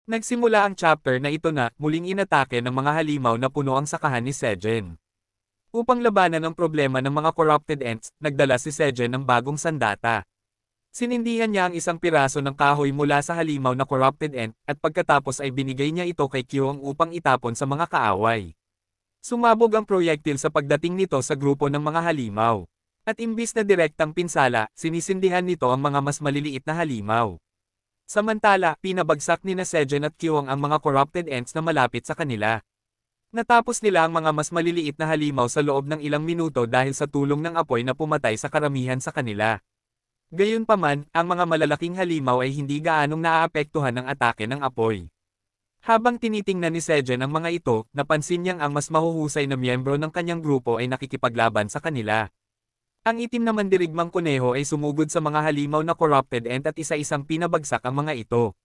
Nagsimula ang chapter na ito na muling inatake ng mga halimaw na puno ang sakahan ni Sejen. Upang labanan ang problema ng mga corrupted ants, nagdala si Sejen ng bagong sandata. Sinindihan niya ang isang piraso ng kahoy mula sa halimaw na corrupted ant, at pagkatapos ay binigay niya ito kay Kyung upang itapon sa mga kaaway. Sumabog ang proyektil sa pagdating nito sa grupo ng mga halimaw. At imbis na direktang pinsala, sinisindihan nito ang mga mas maliliit na halimaw. Samantala, pinabagsak ni na Sejen at Kyung ang mga corrupted ants na malapit sa kanila. Natapos nila ang mga mas maliliit na halimaw sa loob ng ilang minuto dahil sa tulong ng apoy na pumatay sa karamihan sa kanila. Gayunpaman, ang mga malalaking halimaw ay hindi gaanong naaapektuhan ng atake ng apoy. Habang tinitingnan ni Sejen ang mga ito, napansin niyang ang mas mahuhusay na miyembro ng kanyang grupo ay nakikipaglaban sa kanila. Ang itim na mandirigmang kuneho ay sumugod sa mga halimaw na corrupted ant at isa-isang pinabagsak ang mga ito.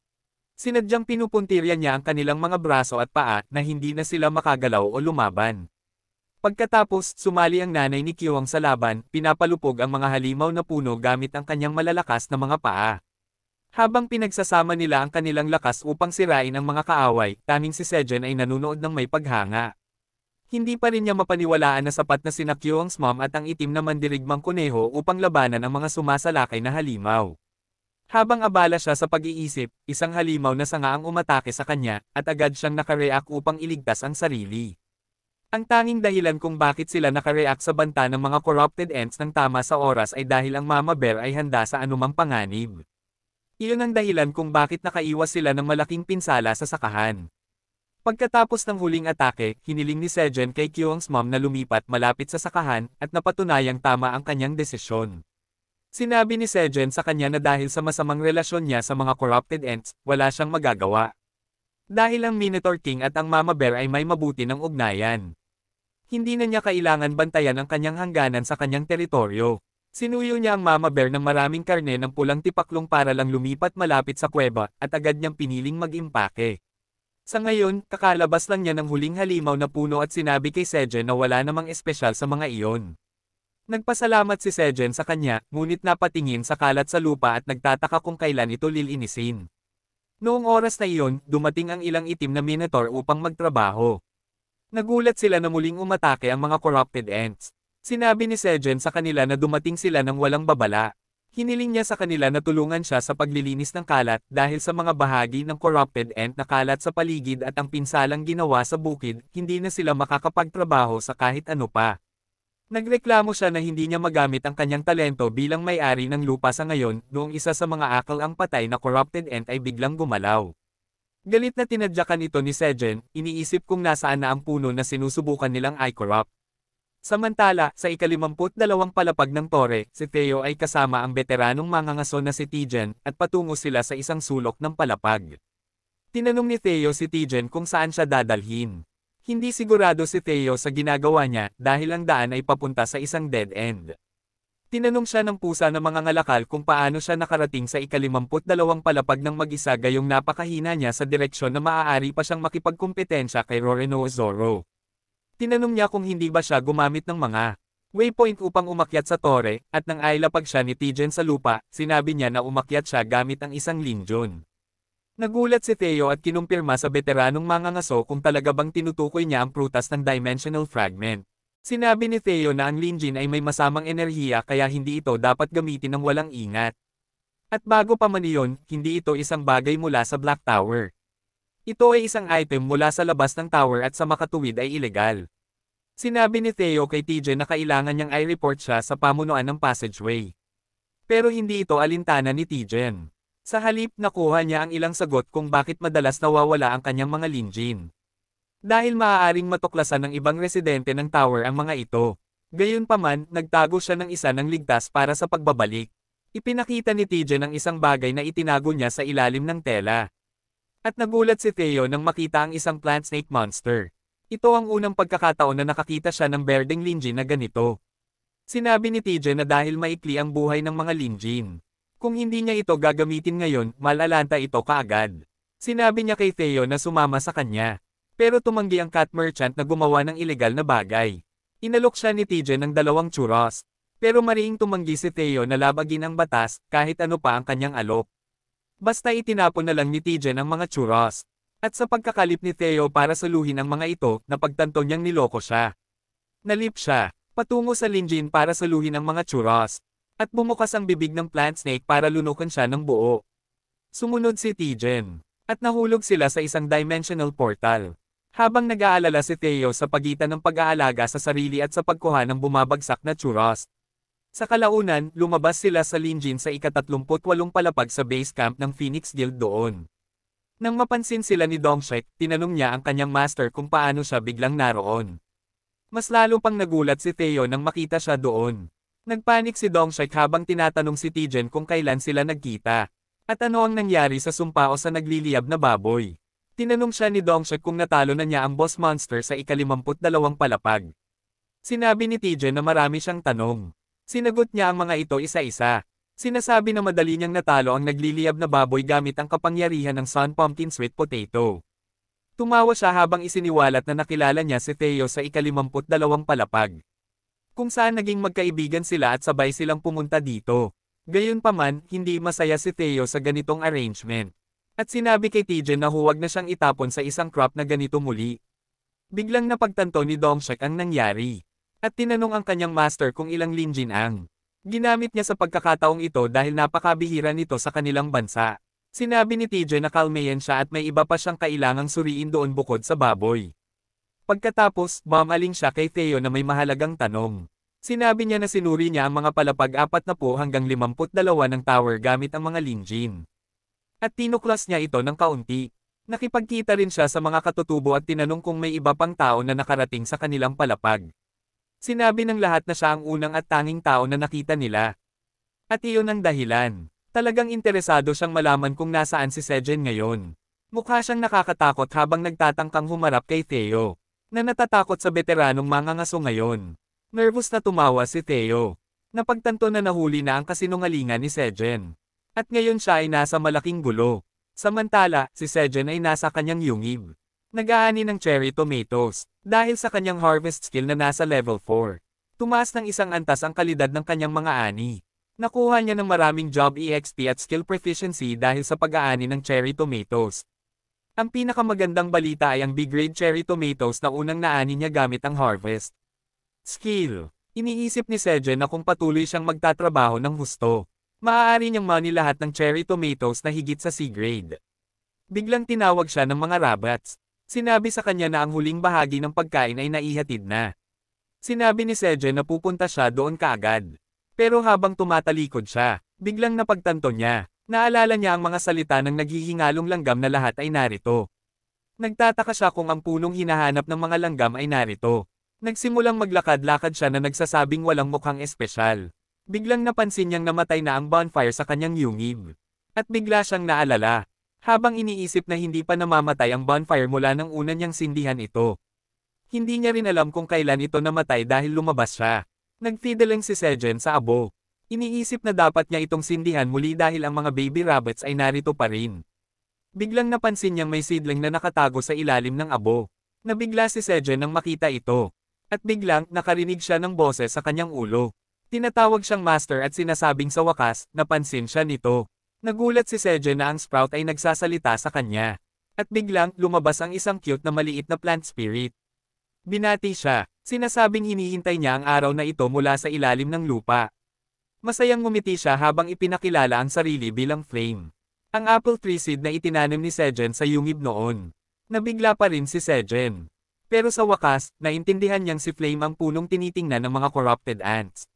Sinadyang pinupuntirya niya ang kanilang mga braso at paa na hindi na sila makagalaw o lumaban. Pagkatapos, sumali ang nanay ni Kyung sa laban, pinapalupog ang mga halimaw na puno gamit ang kanyang malalakas na mga paa. Habang pinagsasama nila ang kanilang lakas upang sirain ang mga kaaway, tanging si Sejen ay nanunood ng may paghanga. Hindi pa rin niya mapaniwalaan na sapat na sina Kyung's mom at ang itim na mandirigmang kuneho upang labanan ang mga sumasalakay na halimaw. Habang abala siya sa pag-iisip, isang halimaw na sanga ang umatake sa kanya, at agad siyang nakareact upang iligtas ang sarili. Ang tanging dahilan kung bakit sila nakareact sa banta ng mga corrupted ants ng tama sa oras ay dahil ang Mama Bear ay handa sa anumang panganib. Iyon ang dahilan kung bakit nakaiwas sila ng malaking pinsala sa sakahan. Pagkatapos ng huling atake, hiniling ni Sejen kay Kyung's mom na lumipat malapit sa sakahan, at napatunayang tama ang kanyang desisyon. Sinabi ni Sejen sa kanya na dahil sa masamang relasyon niya sa mga corrupted ants, wala siyang magagawa. Dahil ang Minotaur King at ang Mama Bear ay may mabuti ng ugnayan. Hindi na niya kailangan bantayan ang kanyang hangganan sa kanyang teritoryo. Sinuyo niya ang Mama Bear ng maraming karne ng pulang tipaklong para lang lumipat malapit sa kuweba, at agad niyang piniling mag-impake. Sa ngayon, kakalabas lang niya ng huling halimaw na puno at sinabi kay Sejen na wala namang espesyal sa mga iyon. Nagpasalamat si Sejen sa kanya, ngunit napatingin sa kalat sa lupa at nagtataka kung kailan ito lilinisin. Noong oras na iyon, dumating ang ilang itim na Minotaur upang magtrabaho. Nagulat sila na muling umatake ang mga corrupted ants. Sinabi ni Sejen sa kanila na dumating sila ng walang babala. Hiniling niya sa kanila na tulungan siya sa paglilinis ng kalat dahil sa mga bahagi ng corrupted ant na kalat sa paligid at ang pinsalang ginawa sa bukid, hindi na sila makakapagtrabaho sa kahit ano pa. Nagreklamo siya na hindi niya magamit ang kanyang talento bilang may-ari ng lupa sa ngayon, noong isa sa mga akal ang patay na corrupted ant ay biglang gumalaw. Galit na tinadyakan ito ni Sejen, iniisip kung nasaan na ang puno na sinusubukan nilang i-corrupt. Samantala, sa ika-52 palapag ng tore, si Theo ay kasama ang veteranong mangangaso na si Tijen, at patungo sila sa isang sulok ng palapag. Tinanong ni Theo si Tijen kung saan siya dadalhin. Hindi sigurado si Theo sa ginagawa niya dahil ang daan ay papunta sa isang dead end. Tinanong siya ng pusa na mga ngalakal kung paano siya nakarating sa ika-52 palapag ng mag-isa gayong napakahina niya sa direksyon na maaari pa siyang makipagkumpetensya kay Roronoa. Tinanong niya kung hindi ba siya gumamit ng mga waypoint upang umakyat sa tore, at nang ailapag siya ni Tijen sa lupa, sinabi niya na umakyat siya gamit ang isang linjon. Nagulat si Theo at kinumpirma sa veteranong mangangaso kung talaga bang tinutukoy niya ang prutas ng dimensional fragment. Sinabi ni Theo na ang linjin ay may masamang enerhiya kaya hindi ito dapat gamitin ng walang ingat. At bago pa man iyon, hindi ito isang bagay mula sa Black Tower. Ito ay isang item mula sa labas ng tower at sa makatuwid ay ilegal. Sinabi ni Theo kay TJ na kailangan niyang i-report siya sa pamunuan ng passageway. Pero hindi ito alintana ni Tijen. Sa halip nakuha niya ang ilang sagot kung bakit madalas nawawala ang kanyang mga linjin. Dahil maaaring matuklasan ng ibang residente ng tower ang mga ito. Gayunpaman, nagtago siya ng isa ng ligtas para sa pagbabalik. Ipinakita ni Tijen ang isang bagay na itinago niya sa ilalim ng tela. At nagulat si Theo nang makita ang isang plant snake monster. Ito ang unang pagkakataon na nakakita siya ng berdeng linjin na ganito. Sinabi ni TJ na dahil maikli ang buhay ng mga linjin. Kung hindi niya ito gagamitin ngayon, malalanta ito kaagad. Sinabi niya kay Theo na sumama sa kanya. Pero tumanggi ang cat merchant na gumawa ng ilegal na bagay. Inalok siya ni TJ ng 2 churros. Pero mariing tumanggi si Theo na labagin ang batas, kahit ano pa ang kanyang alok. Basta itinapon na lang ni Tijen ang mga churros. At sa pagkakalip ni Theo para saluhin ang mga ito, napagtanto niyang niloko siya. Nalip siya, patungo sa Linjin para saluhin ang mga churros. At bumukas ang bibig ng plant snake para lunukan siya ng buo. Sumunod si Tijen. At nahulog sila sa isang dimensional portal. Habang nag-aalala si Theo sa pagitan ng pag-aalaga sa sarili at sa pagkuha ng bumabagsak na churros. Sa kalaunan, lumabas sila sa Linjin sa ika-38 palapag sa base camp ng Phoenix Guild doon. Nang mapansin sila ni Dongshek, tinanong niya ang kanyang master kung paano siya biglang naroon. Mas lalo pang nagulat si Theo nang makita siya doon. Nagpanik si Dongshek habang tinatanong si Tijen kung kailan sila nagkita. At ano ang nangyari sa sumpa o sa nagliliyab na baboy. Tinanong siya ni Dongshek kung natalo na niya ang boss monster sa ika-52 palapag. Sinabi ni Tijen na marami siyang tanong. Sinagot niya ang mga ito isa-isa. Sinasabi na madali niyang natalo ang nagliliyab na baboy gamit ang kapangyarihan ng Sun Pumpkin Sweet Potato. Tumawa siya habang isiniwalat na nakilala niya si Theo sa ika-52 palapag. Kung saan naging magkaibigan sila at sabay silang pumunta dito. Gayunpaman, hindi masaya si Theo sa ganitong arrangement. At sinabi kay Tijen na huwag na siyang itapon sa isang crop na ganito muli. Biglang napagtanto ni Dongshek ang nangyari. At tinanong ang kanyang master kung ilang Linjin ang ginamit niya sa pagkakataong ito dahil napakabihira nito sa kanilang bansa. Sinabi ni Tijen na kalmayan siya at may iba pa siyang kailangang suriin doon bukod sa baboy. Pagkatapos, bumaling siya kay Theo na may mahalagang tanong. Sinabi niya na sinuri niya ang mga palapag 40 hanggang 52 ng tower gamit ang mga Linjin. At tinuklas niya ito ng kaunti. Nakipagkita rin siya sa mga katutubo at tinanong kung may iba pang tao na nakarating sa kanilang palapag. Sinabi ng lahat na siya ang unang at tanging tao na nakita nila. At iyon ang dahilan. Talagang interesado siyang malaman kung nasaan si Sejen ngayon. Mukha siyang nakakatakot habang nagtatangkang humarap kay Theo. Na natatakot sa veteranong mangangaso ngayon. Nervous na tumawa si Theo. Napagtanto na nahuli na ang kasinungalingan ni Sejen. At ngayon siya ay nasa malaking gulo. Samantala, si Sejen ay nasa kanyang yungib. Nag-aani ng cherry tomatoes, dahil sa kanyang harvest skill na nasa level 4. Tumaas ng isang antas ang kalidad ng kanyang mga ani. Nakuha niya ng maraming job EXP at skill proficiency dahil sa pag-aani ng cherry tomatoes. Ang pinakamagandang balita ay ang big-grade cherry tomatoes na unang naani niya gamit ang harvest skill. Iniisip ni Sejen na kung patuloy siyang magtatrabaho ng husto, maaari niyang mani lahat ng cherry tomatoes na higit sa C-grade. Biglang tinawag siya ng mga rabbits. Sinabi sa kanya na ang huling bahagi ng pagkain ay naihatid na. Sinabi ni Sejen na pupunta siya doon kaagad. Pero habang tumatalikod siya, biglang napagtanto niya. Naalala niya ang mga salita ng naghihingalong langgam na lahat ay narito. Nagtataka siya kung ang punong hinahanap ng mga langgam ay narito. Nagsimulang maglakad-lakad siya na nagsasabing walang mukhang espesyal. Biglang napansin niyang namatay na ang bonfire sa kanyang yungib. At bigla siyang naalala. Habang iniisip na hindi pa namamatay ang bonfire mula nang una niyang sindihan ito. Hindi niya rin alam kung kailan ito namatay dahil lumabas siya. Nagfideling si Sejen sa abo. Iniisip na dapat niya itong sindihan muli dahil ang mga baby rabbits ay narito pa rin. Biglang napansin niyang may seedling na nakatago sa ilalim ng abo. Nabigla si Sejen nang makita ito. At biglang nakarinig siya ng boses sa kanyang ulo. Tinatawag siyang master at sinasabing sa wakas, napansin siya nito. Nagulat si Sejen na ang sprout ay nagsasalita sa kanya. At biglang, lumabas ang isang cute na maliit na plant spirit. Binati siya, sinasabing hinihintay niya ang araw na ito mula sa ilalim ng lupa. Masayang ngumiti siya habang ipinakilala ang sarili bilang Flame. Ang apple tree seed na itinanim ni Sejen sa yungib noon. Nabigla pa rin si Sejen. Pero sa wakas, naintindihan niyang si Flame ang punong tinitingnan ng mga corrupted ants.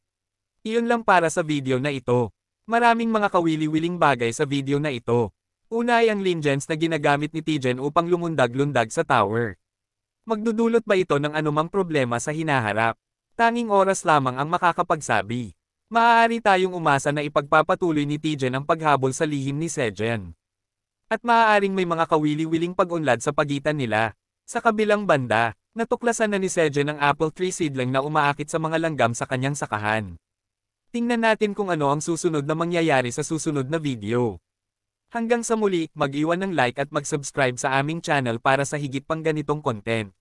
Iyon lang para sa video na ito. Maraming mga kawili-wiling bagay sa video na ito. Una ay ang Linjens na ginagamit ni Tijen upang lumundag-lundag sa tower. Magdudulot ba ito ng anumang problema sa hinaharap? Tanging oras lamang ang makakapagsabi. Maaari tayong umasa na ipagpapatuloy ni Tijen ang paghabol sa lihim ni Sejen. At maaaring may mga kawili-wiling pag-unlad sa pagitan nila. Sa kabilang banda, natuklasan na ni Sejen ang apple tree seedling na umaakit sa mga langgam sa kanyang sakahan. Tingnan natin kung ano ang susunod na mangyayari sa susunod na video. Hanggang sa muli, mag-iwan ng like at mag-subscribe sa aming channel para sa higit pang ganitong content.